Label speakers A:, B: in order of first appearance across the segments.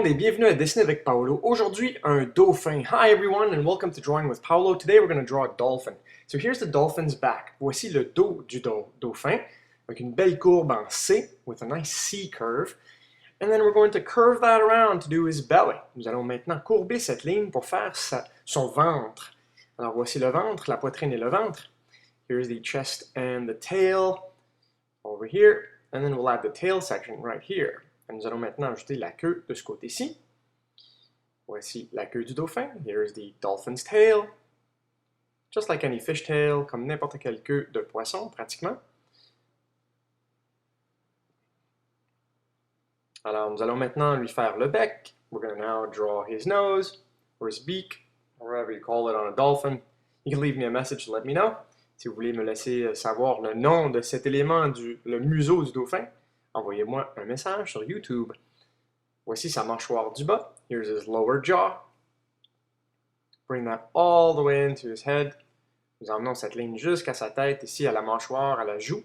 A: monde et bienvenue à Dessiner avec Paolo. Aujourd'hui, un dauphin. Hi everyone and welcome to Drawing with Paolo. Today we're going to draw a dolphin. So here's the dolphin's back. Voici le dos du dauphin avec une belle courbe en C with a nice C curve. And then we're going to curve that around to do his belly. Nous allons maintenant courber cette ligne pour faire son ventre. Alors voici le ventre, la poitrine et le ventre. Here's the chest and the tail over here. And then we'll add the tail section right here. Et nous allons maintenant ajouter la queue de ce côté-ci. Voici la queue du dauphin. Here's the dolphin's tail. Just like any fish tail, comme n'importe quelle queue de poisson, pratiquement. Alors, nous allons maintenant lui faire le bec. We're going to now draw his nose, or his beak, or whatever you call it on a dolphin. You can leave me a message to let me know. Si vous voulez me laisser savoir le nom de cet élément, le museau du dauphin, envoyez-moi un message sur YouTube. Voici sa mâchoire du bas. Here's his lower jaw. Bring that all the way into his head. Nous emmenons cette ligne jusqu'à sa tête, ici à la mâchoire, à la joue.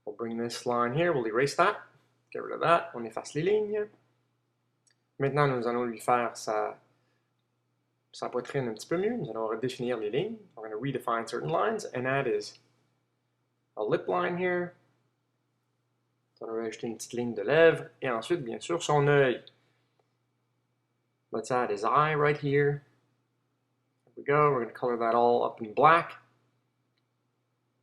A: We'll bring this line here, we'll erase that. Get rid of that. On efface les lignes. Maintenant, nous allons lui faire sa poitrine un petit peu mieux. Nous allons redéfinir les lignes. We're going to redefine certain lines, and that is a lip line here. On va rajouter une petite ligne de lèvres, et ensuite, bien sûr, son œil. Let's add his eye right here. There we go, we're going to color that all up in black.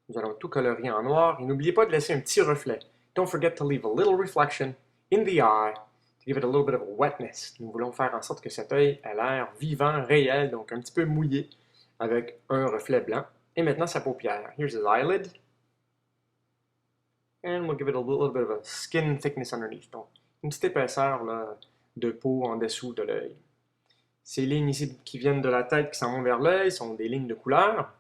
A: Nous allons tout colorier en noir, et n'oubliez pas de laisser un petit reflet. Don't forget to leave a little reflection in the eye, to give it a little bit of a wetness. Nous voulons faire en sorte que cet œil ait l'air vivant, réel, donc un petit peu mouillé, avec un reflet blanc. Et maintenant, sa paupière. Here's his eyelid. And we'll give it a little bit of a skin thickness underneath. Donc, une petite épaisseur là, de peau en dessous de l'œil. Ces lignes ici qui viennent de la tête qui s'en vont vers l'œil sont des lignes de couleur.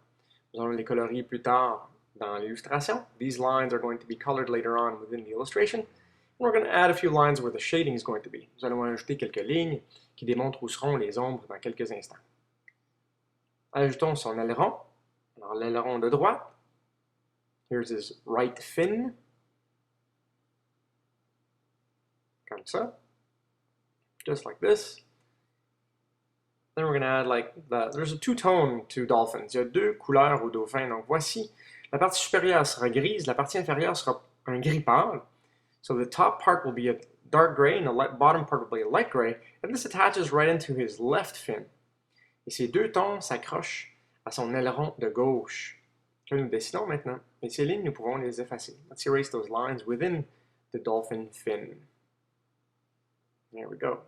A: Nous allons les colorier plus tard dans l'illustration. These lines are going to be colored later on within the illustration. And we're going to add a few lines where the shading is going to be. Nous allons ajouter quelques lignes qui démontrent où seront les ombres dans quelques instants. Ajoutons son aileron. Alors, l'aileron de droite. Here's his right fin. Comme ça. Just like this. Then we're going to add like there's a two-tone to dolphins. Il y a deux couleurs au dauphin. Donc voici, la partie supérieure sera grise, la partie inférieure sera un gris pâle. So the top part will be a dark gray and the bottom part will be a light gray. And this attaches right into his left fin. Et ces deux tons s'accrochent à son aileron de gauche, que nous dessinons maintenant. Et ces lignes, nous pouvons les effacer. Let's erase those lines within the dolphin fin. There we go.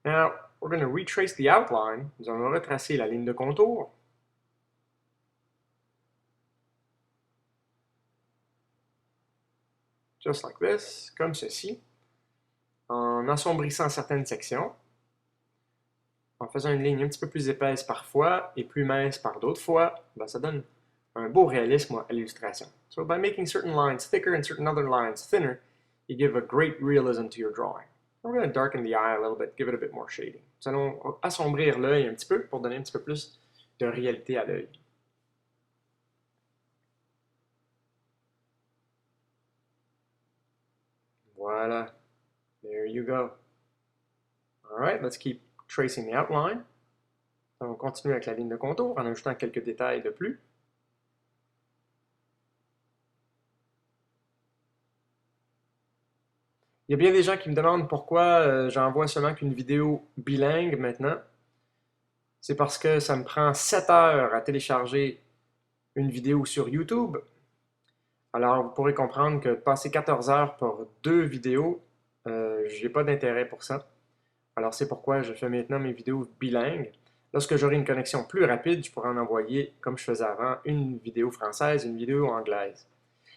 A: Now, we're going to retrace the outline. Nous allons retracer la ligne de contour. Just like this, comme ceci. En assombrissant certaines sections. En faisant une ligne un petit peu plus épaisse parfois et plus mince par d'autres fois, ben ça donne un beau réalisme à l'illustration. So by making certain lines thicker and certain other lines thinner, you give a great realism to your drawing. We're going to darken the eye a little bit, give it a bit more shading. Nous allons assombrir l'œil un petit peu pour donner un petit peu plus de réalité à l'œil. Voilà. There you go. All right, let's keep tracing the outline. On va continuer avec la ligne de contour en ajoutant quelques détails de plus. Il y a bien des gens qui me demandent pourquoi j'envoie seulement qu'une vidéo bilingue maintenant. C'est parce que ça me prend 7 heures à télécharger une vidéo sur YouTube. Alors, vous pourrez comprendre que passer 14 heures pour 2 vidéos, j'ai pas d'intérêt pour ça. Alors, c'est pourquoi je fais maintenant mes vidéos bilingues. Lorsque j'aurai une connexion plus rapide, je pourrai en envoyer, comme je faisais avant, une vidéo française, une vidéo anglaise.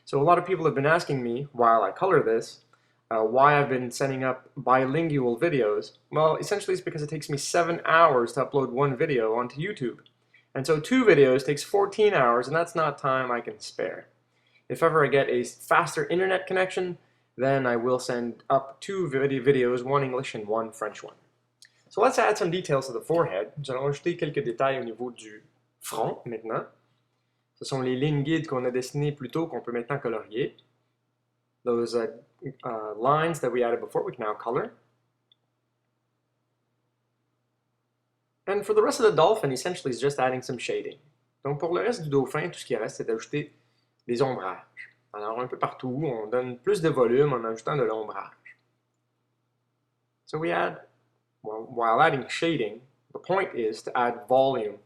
A: So a lot of people have been asking me, while I color this, why I've been sending up bilingual videos. Well, essentially it's because it takes me 7 hours to upload one video onto YouTube. And so 2 videos takes 14 hours, and that's not time I can spare. If ever I get a faster internet connection, then I will send up 2 videos, one English and one French one. So let's add some details to the forehead. Nous allons ajouter quelques détails au niveau du front maintenant. Ce sont les lignes guides qu'on a dessinées plus tôt qu'on peut maintenant colorier. those lines that we added before, we can now color. And for the rest of the dolphin, essentially, it's just adding some shading. Donc pour le reste du dauphin, tout ce qui reste, c'est d'ajouter des ombrages. Alors un peu partout, on donne plus de volume en ajoutant de l'ombrage. So we add, well, while adding shading, the point is to add volume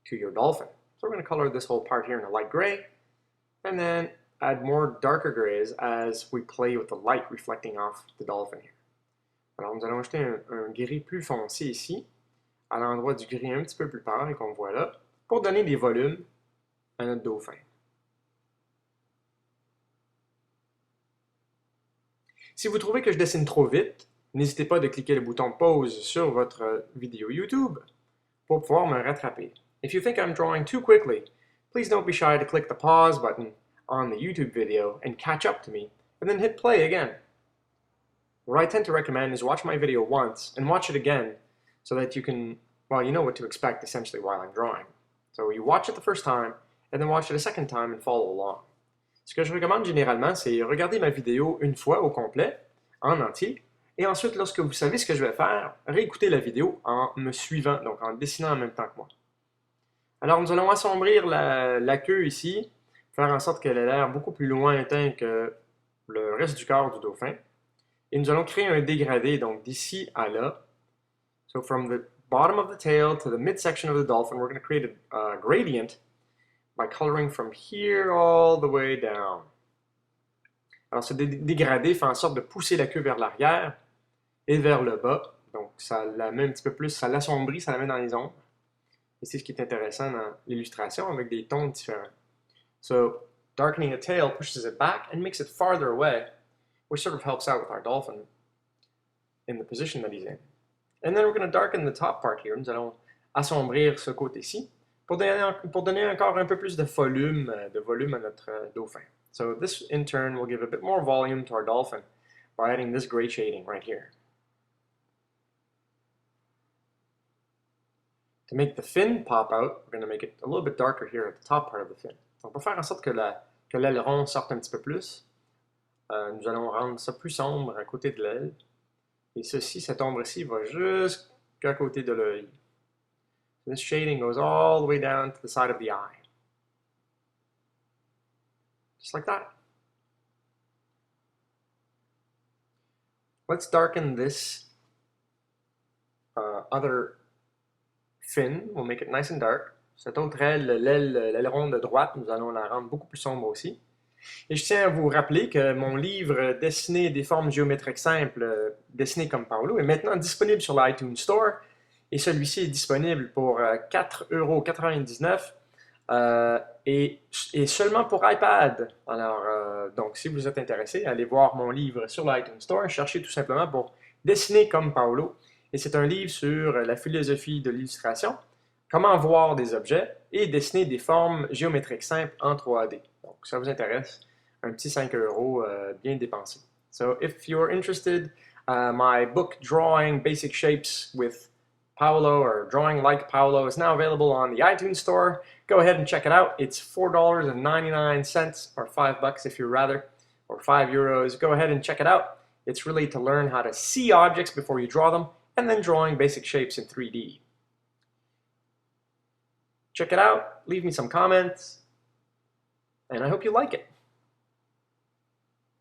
A: to your dolphin. So we're going to color this whole part here in a light gray, and then add more darker grays as we play with the light reflecting off the dolphin here. Alors nous allons ajouter un gris plus foncé ici, à l'endroit du gris un petit peu plus pâle qu'on voit là, pour donner des volumes à notre dauphin. Si vous trouvez que je dessine trop vite, n'hésitez pas de cliquer le bouton pause sur votre vidéo YouTube pour pouvoir me rattraper. If you think I'm drawing too quickly, please don't be shy to click the pause button on the YouTube video and catch up to me, and then hit play again. What I tend to recommend is watch my video once and watch it again so that you can, well, you know what to expect essentially while I'm drawing. So you watch it the first time and then watch it a second time and follow along. Ce que je recommande généralement, c'est regarder ma vidéo une fois au complet, en entier, et ensuite, lorsque vous savez ce que je vais faire, réécouter la vidéo en me suivant, donc en dessinant en même temps que moi. Alors, nous allons assombrir la queue ici, faire en sorte qu'elle ait l'air beaucoup plus lointain que le reste du corps du dauphin. Et nous allons créer un dégradé, donc d'ici à là. So from the bottom of the tail to the midsection of the dolphin, we're going to create a gradient by coloring from here all the way down. Alors ce dégradé fait en sorte de pousser la queue vers l'arrière et vers le bas. Donc ça la met un petit peu plus, ça l'assombrit, ça la met dans les ombres. Et c'est ce qui est intéressant dans l'illustration avec des tons différents. So darkening the tail pushes it back and makes it farther away, which sort of helps out with our dolphin in the position that he's in. And then we're going to darken the top part here. Nous allons assombrir ce côté-ci pour donner encore un peu plus de volume à notre dauphin. So this in turn will give a bit more volume to our dolphin by adding this gray shading right here. To make the fin pop out, we're going to make it a little bit darker here at the top part of the fin. Donc pour faire en sorte que l'aileron sorte un petit peu plus, nous allons rendre ça plus sombre à côté de l'aile. Et ceci, cette ombre-ci, va jusqu'à côté de l'œil. This shading goes all the way down to the side of the eye. Just like that. Let's darken this other fin. We'll make it nice and dark. Cette autre aile, l'aileron de droite, nous allons la rendre beaucoup plus sombre aussi. Et je tiens à vous rappeler que mon livre Dessiner des formes géométriques simples, dessiné comme Paolo, est maintenant disponible sur l'iTunes Store. Et celui-ci est disponible pour 4,99 € et seulement pour iPad. Alors, donc, si vous êtes intéressé, allez voir mon livre sur l'iTunes Store. Cherchez tout simplement pour Dessiner comme Paolo. Et c'est un livre sur la philosophie de l'illustration, comment voir des objets et dessiner des formes géométriques simples en 3D. Donc, si ça vous intéresse, un petit 5 € bien dépensé. So, if you're interested, my book Drawing Basic Shapes with Paolo or Drawing Like Paolo is now available on the iTunes Store. Go ahead and check it out. It's $4.99 or $5 if you'd rather, or €5. Go ahead and check it out. It's really to learn how to see objects before you draw them and then drawing basic shapes in 3D. Check it out, leave me some comments, and I hope you like it.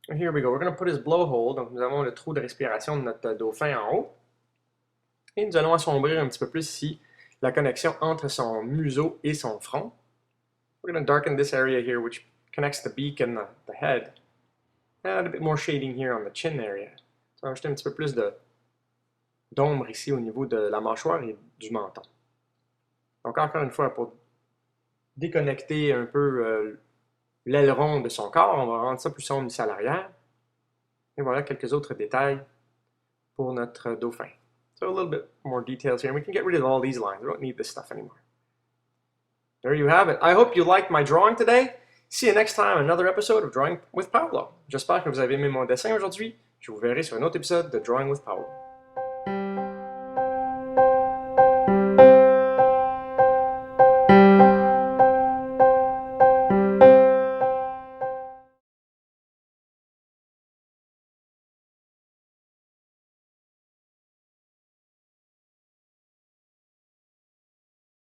A: And here we go, we're going to put his blowhole, donc nous avons le trou de respiration de notre dauphin en haut. Et nous allons assombrir un petit peu plus ici la connexion entre son museau et son front. We're going to darken this area here which connects the beak and the head. Add a bit more shading here on the chin area. Ça va ajouter un petit peu plus d'ombre ici au niveau de la mâchoire et du menton. Donc encore une fois, pour déconnecter un peu l'aileron de son corps, on va rendre ça plus sombre ici à l'arrière. Et voilà quelques autres détails pour notre dauphin. So a little bit more details here, and we can get rid of all these lines. We don't need this stuff anymore. There you have it. I hope you liked my drawing today. See you next time, another episode of Drawing with Paolo. J'espère que vous avez aimé mon dessin aujourd'hui. Je vous verrai sur un autre épisode de Drawing with Paolo.